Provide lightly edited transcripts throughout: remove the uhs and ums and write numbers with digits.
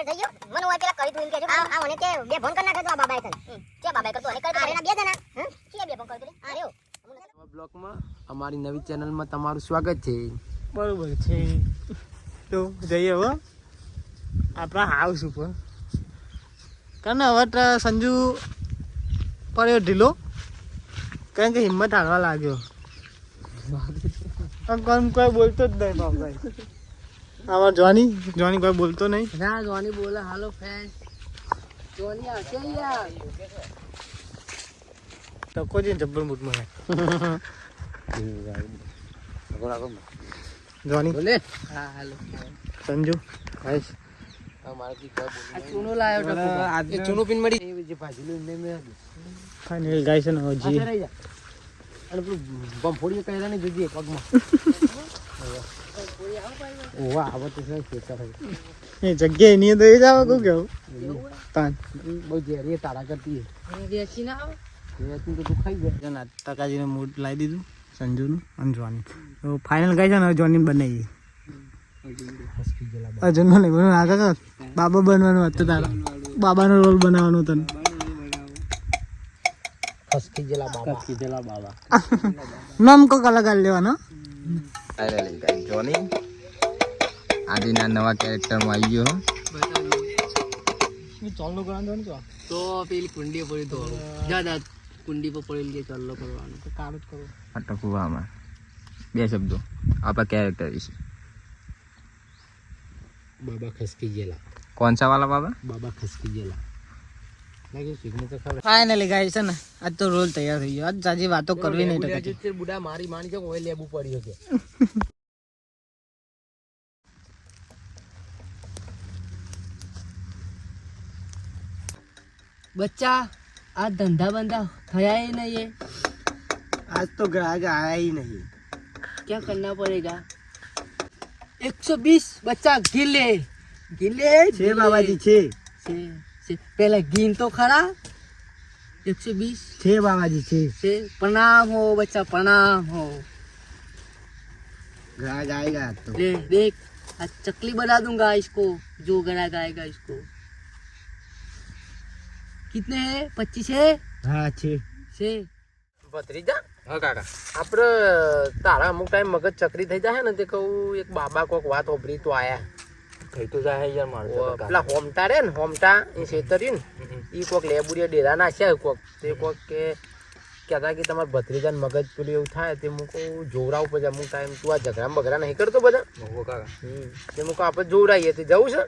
જઈયો મને ઓય પેલા કરી તું એમ કે આ મને કે બે ફોન કર નાખે તો આ બાબાએ તને કે બાબાએ કરતો અને કરી એના બે જણા કે બે ફોન કરી આ રહ્યો બ્લોગમાં અમારી નવી ચેનલમાં તમારું સ્વાગત છે. બરોબર છે. તો જઈએ હવે આપણા હાઉસ ઉપર. કારણ હવે સંજુ પડ્યો ઢીલો, કારણ કે હિંમત હારવા લાગ્યો. કોઈ બોલતો જ નહીં બાપભાઈ. આમાં જોની કોઈ બોલતો નહીં. ના જોની બોલે હાલો ફ્રેન્ડ. જોની આવશે યાર. તો કોઈ જબ્બર મૂડમાં જોની બોલે હા હાલો સંજુ ગાઈસ અમારે કી કોઈ બોલે આ ચૂનો લાયો ટકો આજે ચૂનો પિન મળી એ જે ભાજી લઈને મે ફાઇનલ ગાઈસ ને હજી રહી જા અને પેલું બમફોડી કહેરા ને જોજી પગમાં ઓવા આવો તો છે ખેતર એ જગ્યાએ નહીં તો એ જ આવે કહું કેવું તાન બહુ જેરી તારા કરતી હે વેચી ના આવે વેચી તો તું ખાઈ ગયા જન ટકાજીને મૂડ લાવી દીધું સંજુનું અને જોની. તો ફાઇનલ ગાઈસ ને જોની બનાવી અર્જુનનો નહીં બનવાનું આગળ બાબા બનવાનું હતું તારા બાબાનો રોલ બનાવવાનો તને ખસકી જેલા બાબા નામ કોક અલગ આલી લેવાનો. જોની આદિના નવા કેરેક્ટરમાં આવી ગયો. ચાલુ કરવાનું તો પેલી કુંડી પડી તો જા કુંડી પર પડેલી કે ચાલો કરવાનું તો કામ જ કરો. અટકવામાં બે શબ્દો આપણા કેરેક્ટર વિશે. બાબા ખસકી જેલા કોણ સા વાલા બાબા? બાબા ખસકી જેલા લાગે સિગ્નેચર તો ખબર ફાઇનલી ગાઈસ છે ને આજ તો રોલ તૈયાર થઈ ગયો. આજ જાજી વાતો કરવી નહીં ટકા. બુડા મારી માની છે ઓય લેબુ પડ્યો છે. बच्चा आज धंधा बंदा खाया ही नहीं है. આજ તો ગ્રાહક આયા ही नहीं. क्या करना पड़ेगा? 120 बच्चा गिले છે બાબાજી છે से पहले गिन तो खड़ा 120 છે બાબાજી છે. से प्रणाम हो बच्चा प्रणाम हो. ગ્રાહક આएगा तो ले देख आज चकली बना दूंगा इसको जो ग्राहक आएगा इसको. कितने हैं? 25 है હા છે. છે ભત્રીજા. હા કાકા આપણે તારા અમુક ટાઈમ મગજ ચકરી થઈ જાય ને તે કહું એક બાબા કોક વાત ઓભરી તો આયા થઈ તો જાય યાર માણસો પેલા હોમટા રે ને હોમટા એ છેતરી ને ઈ કોક લેબુડિયા ડેરા નાખ્યા કોક તે કોક કે કહેતા કે તમારા ભત્રીજાને મગજ પેલું એવું થાય તે હું કહું જોવરાવું પછી અમુક ટાઈમ તું આ ઝઘડા બગડા નહીં કરતો બધા કાકા તે હું કહું આપણે જોવરાઈએ તે જવું છે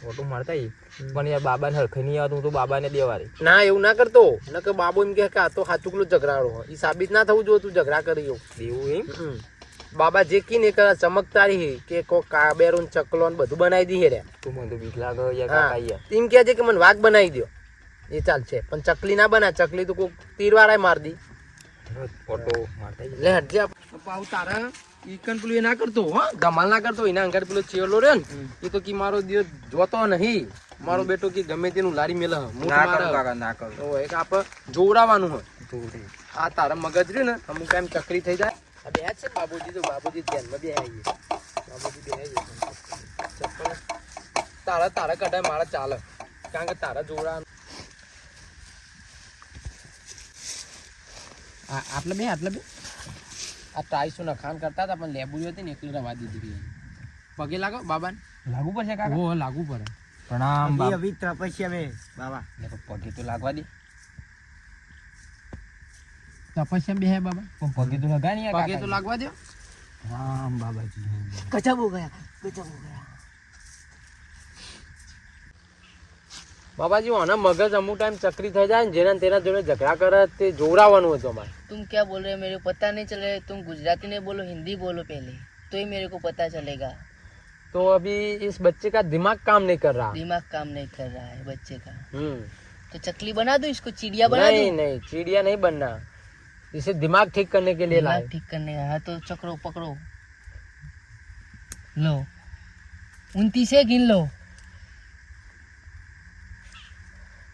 ફોટો મારતા પણ યાર બાબાને હરખી નહીં આવતું તો બાબાને દેવારી ના એવું ના કરતો ન કે બાબુ એમ કે આ તો સાચુકલો ઝઘડાડો હોય એ સાબિત ના થવું જોઈએ તું ઝઘડા કરી એવું એમ બાબા જે કી ને ચમકતારી કે કોઈ કાબેરો ને ચકલો ને બધું બનાવી દી રે તું મને તો બીક લાગે એમ કે છે કે મને વાઘ બનાવી દો એ ચાલશે પણ ચકલી ના બના ચકલી તો કોઈ તીરવાળા માર દી ફોટો મારતા લે હટજે પાઉ તારા ઈકન પેલું એ ના કરતો હો ધમાલ ના કરતો એના અંગાર પેલો ચેલો રે ને એ તો કી મારો દિયો જોતો નહીં મારો બેટો કી ગમે તેનું લારી મેલે ના કરો એક આપ જોવડાવવાનું હોય આ તારા મગજ રે ને અમુક ટાઈમ ચકરી થઈ જાય આ બે છે બાબુજી તો બાબુજી ધ્યાનમાં બે આવીએ બાબુજી બે આવીએ ચપ્પલ તારા કઢાય મારા ચાલે કારણ કે તારા જોવડા આટલે બે આ ટાઈસો નખાન કરતા હતા પણ લેબુડી હતી ને એકલી રવા દીધી પગે લાગો બાબાને લાગુ પડશે કાકા ઓ લાગુ પડે પ્રણામ અભી તપસ્યા મે બાબા પગે તો લાગવા દે. તપસ્યા બે હે બાબા પણ પગે તો લગા નહીં પગે તો લાગવા દો રામ બાબાજી. ગજબ હો ગયા બાબાજી આના મગજ અમુક ટાઈમ ચકરી થઈ જાય ને જેના તેના જોડે ઝઘડા કરે તે જોવડાવવાનું હતું અમારે. तुम क्या बोल रहे हो मेरे को पता नहीं चल रहा है. तुम गुजराती नहीं बोलो हिंदी बोलो पहले तो ही मेरे को पता चलेगा. तो अभी इस बच्चे का दिमाग काम नहीं कर रहा. दिमाग काम नहीं कर रहा है बच्चे का. हम्म तो चकली बना दो इसको चिड़िया बना दो. नहीं चिड़िया नहीं बनना. इसे दिमाग ठीक करने के लिए लाए. दिमाग ठीक करने का हाँ तो चक्रो पकड़ो लो 29 है गिन लो.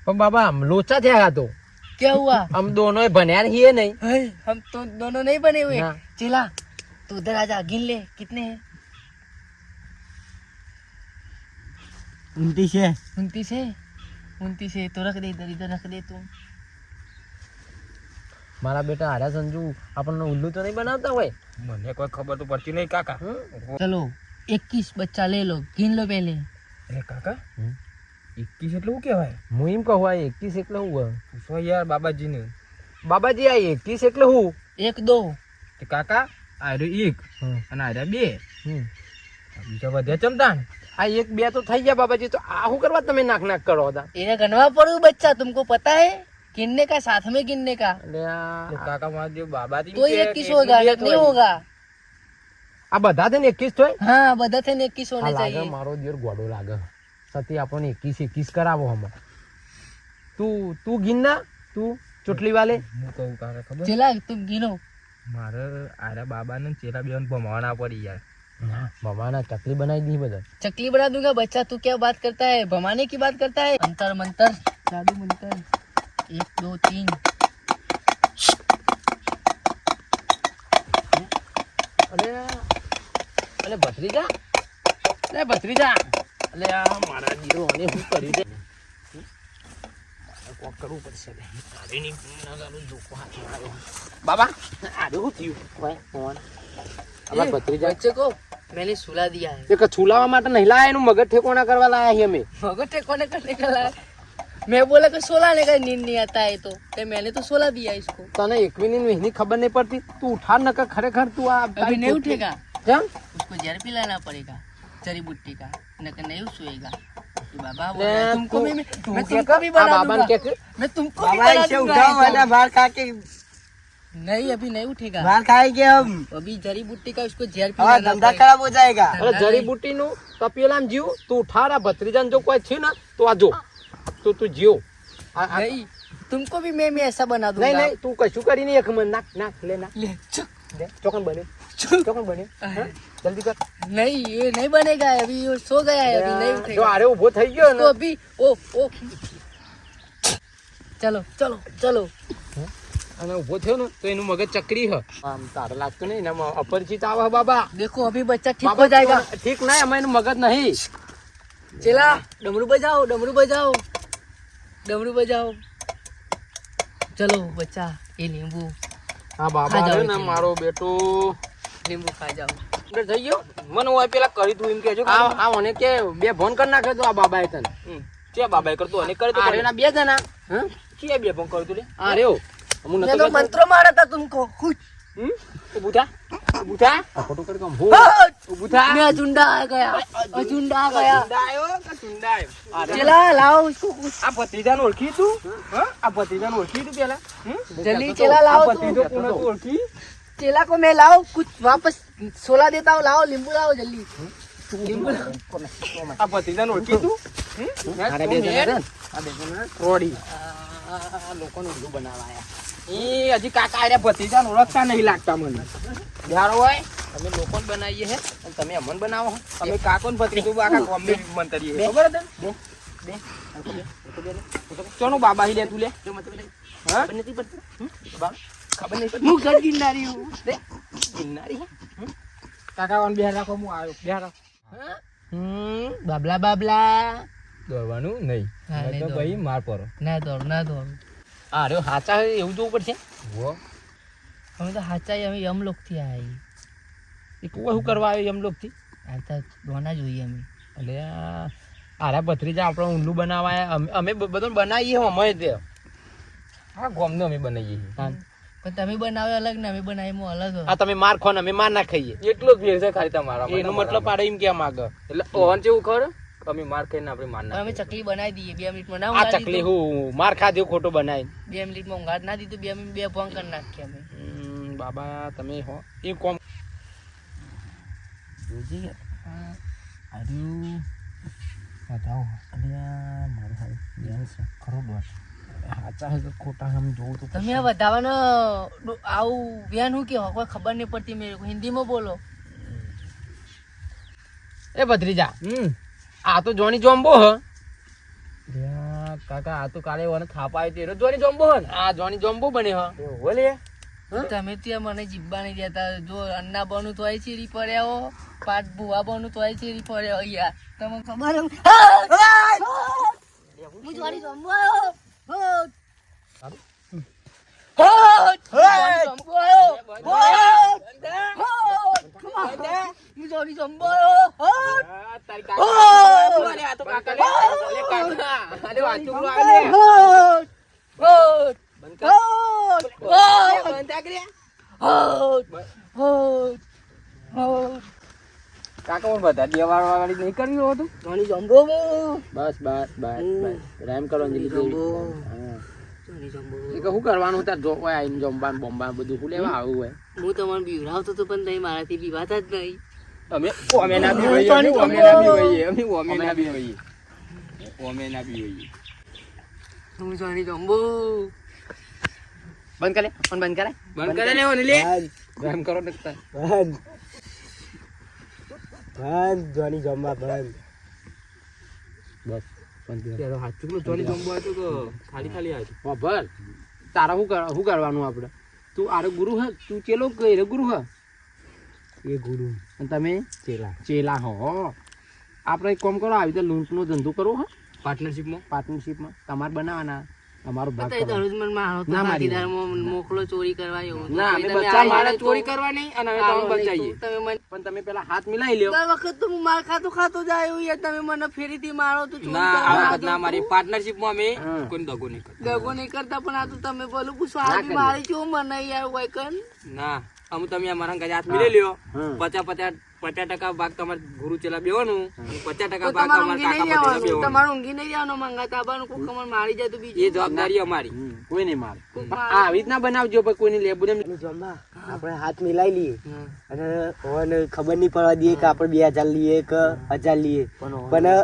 पर बाबा हम लोचा थे तो क्या हुआ हम दोनों बनिया ही है नहीं. हम तो दोनों नहीं बने हुए. हाँ. चिल्ला तो उधर आजा गिन ले कितने हैं. 29 है 29 है तो रख दे इधर रख दे तू મારા બેટા હારા સંજુ આપણને ઉલ્લુ તો નહીં બનાવતા હોય મને કોઈ ખબર તો પડતી નહીં કાકા. चलो 21 बच्चा ले लो गिन लो पहले અરે કાકા 21 એટલે શું કહેવાય? હું એમ કહું આ 21 એટલે હું પૂછો યાર બાબાજીને. બાબાજી આ 21 એટલે હું 1 2 તે કાકા આર્યો 1 અને આર્યા 2 બીજા વધ્યા ચમતાણ. આ 1 2 તો થઈ ગયા બાબાજી તો આ શું કરવા તમે નાક કરો હતા इन्हें गनवा पड़ू बच्चा तुमको पता है गिनने का साथ में गिनने का એટલે તો કાકા મહાદેવ બાબાજી तो 21 होगा नहीं होगा આ બધા છે ને 21 થાય हाँ बधा थे 21 होने લાગે चाहिए મારો દિયર ગોડો લાગે સતી આપણને 21 કરાવો હમ તું ગીન ના તું ચોટલી વાલે હું કહું કાકા ખબર चला तुम गिनो મારે આર્યા બાબાને ને ચેલા બેન ભમાવાના પડી યાર. મમાના ચકલી બનાવી દી બધા चकली बना दूंगा बच्चा तू क्या बात करता है भमाने की बात करता है मंतर मंतर जादू मंतर 1 2 3 અલે ભત્રીજા અલે આ મારા દીરો અને શું કર્યું છે કોક કરવું પડશે લે આરે ની નગારું જોકો હાથ માર્યો બાબા આરે શું થયું ભાઈ ફોન અલા ભત્રીજા बच्चे को मैंने सुला दिया है એક છુલાવા માટે નહીં લાયા એનું મગજ ઠેકોણા કરવા લાયા છીએ અમે मगर ठेकोने करने का लाया मैं बोला कि सोलाने का नींद नहीं आता है तो मैंने तो सोला दिया इसको તને એકવીની મહિની ખબર નહીં પડતી તું ઉઠાર ન કર ખરેખર તું આ अभी नहीं उठेगा કેમ उसको जहर पिलाना पड़ेगा जड़ी बूटी का नहीं नहीं सोएगा कि बाबा ले, तुमको तू- मैं तू मैं क्या तुमको भी बना बाबा दूंगा के मैं तुमको भी बना दूंगा ऐसा। बाहर खा के नहीं अभी नहीं उठेगा बाहर खाएंगे हम अभी जड़ी बूटी का उसको जहर हमारा पिलाना धंधा पड़ेगा खराब हो जाएगा અરે જડીબુટી નું તપેલામ જીવ તું ઉઠાર આ ભત્રીજાને જો કોઈ થયું ને તો આ જો તો તું જીવ नहीं तुमको भी मैं ऐसा बना નહીં दूंगा નહીં તું કશું કરી નહીં એક મન નાખ નાખ લે નાખ ले चुप દે ચોકન બને ચોકન બને હા? જલ્દી કર नहीं ये नहीं बनेगा अभी ये सो गया है अभी नहीं જો उठेगा આરે ઉભો થઈ ગયો तो ને अभी ओ चलो चलो चलो અને ઉભો થયો ને તો એનું મગજ ચકરી હ આમ તારે લાગતું નહીં ને અપરિચિત આવે બાબા देखो अभी बच्चा ठीक બાબા हो जाएगा ઠીક ના એમાં એનું મગજ નહીં चला डमरू बजाओ चलो बच्चा ये नींबू હા બાબા ખા જાઓ રે ને એટલે. મારો બેટો नींबू खा जाओ અંદર થઈ ગયો મને હોય પેલા કરી તું એમ કેજો આ મને કે બે ફોન કરી નાખે તો આ બાબાએ તને કે બાબાએ કરતો અને કરે તો આ રેના બે જણા હા કે બે પણ કરતું લે. આ રહ્યો હું मैं નતો तो કહેતો. मंत्र मारा था तुमको खुद ઊભું થા ઊભું થા આ ખોટું કરી કામ હો ઊભું થા मैं अजुंडा आ गया अजुंडा आ गया આવ્યો કે ચુંડા આવ્યો चला लाओ उसको कुछ આ ભત્રીજાને ઓળખી તું? હા આ ભત્રીજાને ઓળખી તું પેલા? जल्दी चला लाओ આ तुम ભત્રીજો કોને તું ઓળખી? चेला को मैं लाओ कुछ वापस सोला देता हूँ लाओ नींबू लाओ जल्दी नींबू लाओ આ ભત્રીજાને ઓળખી તું? અરે બે જણા છે ને, આ બે જણા રોડી આ લોકોને ઊંધું બનાવાયા એ હજી કાકા આર્યા ભત્રીજાને ઓળખતા નહીં લાગતા મને. બિહારો હોય તમે લોકોને બનાવીએ છે અને તમે અમન બનાવો છો. અમે કાકો ને ભત્રીજો આખા ગામની મંતરીએ. ખબર હતી? ચોનું બાબા હી લે તું લે. જો મતલબ હા? ખબર નથી પડતી બા ખબર નહીં પડતી मुँह कर गिरनारी हूँ ગિરનારી હે? કાકા વાન બિહાર રાખો હું આવ્યો બિહાર રાખો. बाबला बाबला દોડવાનું નહીં. હા, નહીં તો દોડવાનું. ભાઈ માર પરો. ना दौड़ આ રહ્યો હાચા છે એવું જોવું પડશે વો हमें तो हाचा ही हमें यम लोग थी आई એ કુવા શું કરવા આવ્યો એમ લોકથી आता दोना જોઈએ અમે એટલે આરા ભત્રીજા આપણે ઊંડું બનાવાયા અમે બધું બનાવીએ હો અમે તે હા ગોમનું અમે બનાવીએ છીએ. પણ તમે બનાવે અલગ ને અમે બનાવીએ અલગ આ તમે માર ખો ને અમે માર ના ખાઈએ એટલો જ ફેર છે ખાલી તમારા એનો મતલબ પાડે એમ કેમ આગળ એટલે ઓહન જેવું ખબર અમે માર ખાઈને આપણે માર પણ ના અમે ચકલી બનાવી દઈએ 2 મિનિટમાં ના આ ઊંઘાડી ચકલી દીધું. હું માર ખાધ્યો ખોટો બનાવી 2 મિનિટમાં ઊંઘાડ ના દીધું 2 મિનિટ 2 ભોંગ કરી નાખીએ અમે બાબા તમે હો એ કોમ જોજી આર્યું બતાવો અલ્યા મારું હાલ બેન છે ખરો દોર હાચા હે કે ખોટા હમ જોઉં તો તમે આ વધાવાનો આવું વ્યાન હું કે કોઈ ખબર નહીં પડતી મેરે કો હિન્દીમાં બોલો એ ભત્રીજા આ તો જોની જોમ્બો હ કાકા આ તો કાલે ઓને થાપ આવ્યો તો જોની જોમ્બો હ ને આ જોની જોમ્બો બને હ એવું લે. તમે ત્યાં મને જીબ્બા નહીં દેતા. જો અન્ના બનું તોય ચીરી પડ્યા હો, પાટ ભુવા બનું તોય ચીરી પડ્યા હો યાર. તમને ખબર હું જોડી જમવો આવ્યો. કાકા પણ બધા દેવાળ વાળી નહીં કર્યું હતું. બસ બસ બસ બસ રેમ કરો અંજલિ દેવી. હા. એ કે શું કરવાનું તાર જો હોય આઈને જમવાનું બોમ્બાનું બધું શું લેવા આવું હોય. હું તમને બીવડાવતો હતો પણ તમે મારાથી બીવાતા જ નહીં. અમે ના બી હોઈએ, અમે ના બી હોઈએ, અમે ના બી હોઈએ, અમે ના બી હોઈએ. હું જોની જમ્બો બંધ કરે ફોન બંધ કરે. બંધ કરે ને ઓને લે. રેમ કરો નકતા. જોની જમવા બંધ. બસ બંધ તેરો હાચુકલો ચોલી જમવો હતો કે ખાલી ખાલી આવ્યો. ભર તારા શું કરવાનું આપણે. તું આરો ગુરુ હ, તું ચેલો કે ગુરુ હ. એ ગુરુ અને તમે ચેલા. ચેલા હો. આપણે એક કામ કરો, આવી રીતે લૂંટનો ધંધો કરવો હા પાર્ટનરશિપમાં પાર્ટનરશિપમાં. તમારે બનાવવાના, અમારો ભાગ પતાઈ કરવાનો. દરરોજ મને મારો તો ના મારી. ભાગીદારમાં મોકલો ચોરી કરવા એવું. ના, અમે તમે બચ્ચા આ મારે તો ચોરી કરવા નહીં અને અમે તમને બચાવીએ. તમે મને પણ તમે પેલા હાથ મિલાઈ લ્યો. દર વખત તો હું માર ખાતો જાય યાર. તમે મને ફેરીથી મારો તો ચોરી ના કરવા આ વખત આવતો ના તો. મારી પાર્ટનરશિપમાં અમે હા. કોઈ દગો નહીં કરતા. દગો નહીં કરતા પણ આ તો તમે બોલું પૂછો ના આ કરીએ. મારી જો મને યાર વૈકન ના અમે તમે અમારા ઘરે હાથ મિલે લ્યો. હા. 50% ભાગ તમારે ગુરુ ચેલા બેવાનું, 50% તો ભાગ તમારે અમારા ઊંઘી નહીં કાકા પટેલા જવાનું. બેવાનું. તમારે ઊંઘી નહીં જવાનું મંગાતા આવવાનું. કોક અમારે મારી જાય તો એ બીજું જવાબદારી અમારી. કોઈ નહીં મારે. કોક આ મારે. આવી રીતના બનાવજો, પણ કોઈને લેબુ ને જમવા આપણે હાથ મિલાઈ લઈએ હા. અને ઓને ખબર નહીં પડવા દઈએ કે આપણે 2000 લઈએ કે 1000 લઈએ, પણ ઓને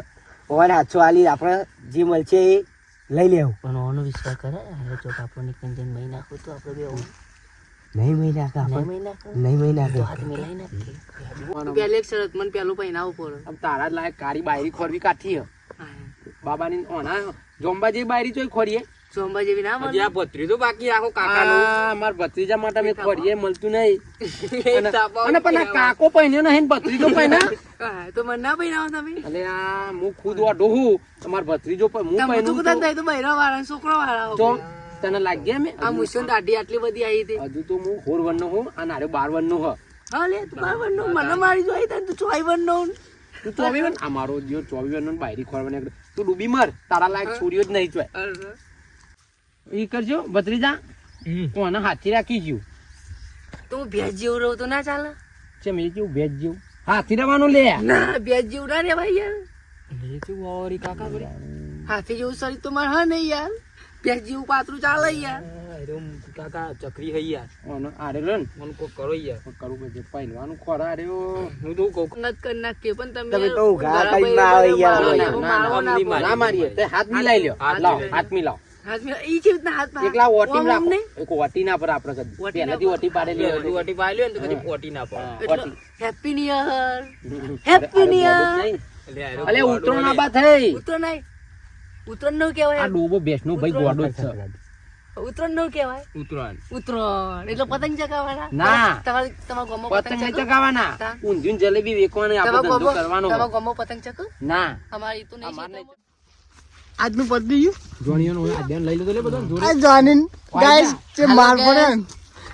700 આલી આપણે જે મળશે એ લઈ લેવું. પણ ઓનો વિશ્વાસ કરે હવે જો આપણને કંજન મહી નાખો તો આપણે બે નહીં મહિના કે આપણે મહિના નહીં મહિના કે હાથ મિલાઈ નાખીએ. પહેલી એક શરત મને પેલું પહેરાવવું પડે. આમ તારા જ લાયક કારી બાયરી ખોરવી કાઠી હ. બાબાની ઓના જોંબા જેવી બાયરી ચોય ખોરીએ. સોમવાર જેવી ના હજી મળે. આ ભત્રીજો બાકી આખો કાકાનો. આ માર ભત્રીજા માટે મેં ખોરીએ મળતું નહીં. અને તાપાઓ અને પણ આ કાકો પહેર્યો નહીં ને ભત્રીજો પહેર્યા. હા, તો મને ના પહેરાવો તમે. એટલે આ હું ખુદ વાઢો હું. તમાર ભત્રીજો હું તમે તો પહેરું કદાચ તો થાય તો બૈરા વાળા છોકરો વાળા તો હો. તને લાગ્યા મેં આ મુશ્કેલ દાઢી આટલી બધી આવી હતી. હજુ તો હું 4 વનનો હું અને આરે 12 વનનો હ. હા લે તું 12 નો મને મારી જોઈ તને તું 24 નો. તું 24 વન આ મારો જીઓ 24 વનનો બાયરી ખોરવાની એકડો. તું ડૂબી મર, તારા લાયક છોરીઓ જ નહીં ચોય. ઈ કરજો ભત્રીજા. કોને હાથી રાખી ગયું તો હું ભેજ જેવું રહું તો ના ચાલે. છે મેં કેવું ભેજ જેવું હાથી રહેવાનું લે. ના ભેજ જેવું ના રે ભાઈ યાર. એ તો વાવરી કાકા બરે. હાથી જેવું શરીર તો મારે હા નહીં યાર. ભેજ જેવું પાતળું ચાલે યાર. અરે કાકા ચકરી હઈ યાર. ઓનો આરે રન મને કોક કરો યાર. કરું કે પહેરવાનું ખોરા રહ્યો. હું તો કહું નત કરી નાખીએ પણ તમે તમે તો ઘા ઘણા કરીને બૈરા આવે યાર. મારો, ના, મારો ના, ના ના, પડે. ના મારીએ તે હાથ મિલાઈ લ્યો. હાથ લાવ મિલાઈ. હાથ મિલાવ. હાથ મિલા ઈ કેવી રીતના હાથ એકલા ઓટીમ ઓમ રાખો. નહીં? એક ઓટી ના પર આપણે કદી ઓટી ના પહેલાથી પર. ઓટી પાડેલી હોય. તું અટી પાઈ લ્યો ને તો કદી પોટી ના પડે. હા, એટલે ઓટી. Happy new year. Happy new year. નહીં. એટલે હારો અલે ગોડો ઉતરો લે. ના બા થઈ. ઉત્તરાયણ નહીં. ઉત્તરાયણ નું આ કહેવાય. ડોબો બેસનો ભાઈ ગોડો જ છે. ઉત્તરાયણ નું કહેવાય. ઉતરાયણ. ઉત્તરાયણ એટલે પતંગ ચગાવવાના. ના. તમારા ગામમાં પતંગ નહીં ચગાવો? ચગાવવાના. તા. ઊંધિયું ને જલેબી વેચવાની આપણે તમારા ધંધો કરવાનો ગામમાં- હોય. તમારા ગામમાં પતંગ ચગો? ના અમારી તો નહીં અમાર છે. નહીં. આજનું પતી ગયું. જોણીઓનો હોય, આ બેન લઈ લો તો લે બધા જોડે. આ જોની ગાઈસ જે Hello, માર guys. પડે ને.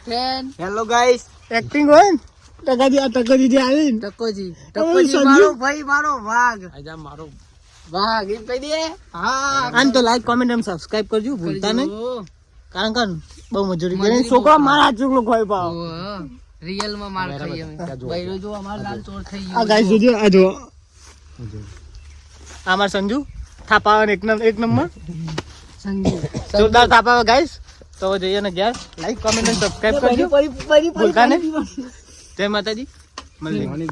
ફ્રેન્ડ હેલો ગાઈસ, એક્ટિંગ હોય ને ટકાજી આ ટકાજી જે આવી ને ટકોજી ટકોજી ટકોજી મારો ભાઈ મારો વાઘ આજા મારો વાઘ એમ કહી દે. હા આને તો લાઈક કોમેન્ટ અને સબસ્ક્રાઇબ કરજો ભૂલતા નહીં, કારણ કે બહુ મજૂરી કરે છોકરો મારા ચૂકલો ખોઈ પાવ. રિયલ માં માર ખાઈ અમે ભાઈરો જો અમાર લાલ ચોર થઈ આ ગયો. ગાઈસ જોજો, આ જો આ માર સંજુ થાપાવે એક નંબર સંજુ જોરદાર થાપાવે ગાઈસ. તો જઈએ ને ઘેર, લાઈક કોમેન્ટ અને સબસ્ક્રાઇબ કરજો ભૂલતા નહીં. જય માતાજી, મળીએ.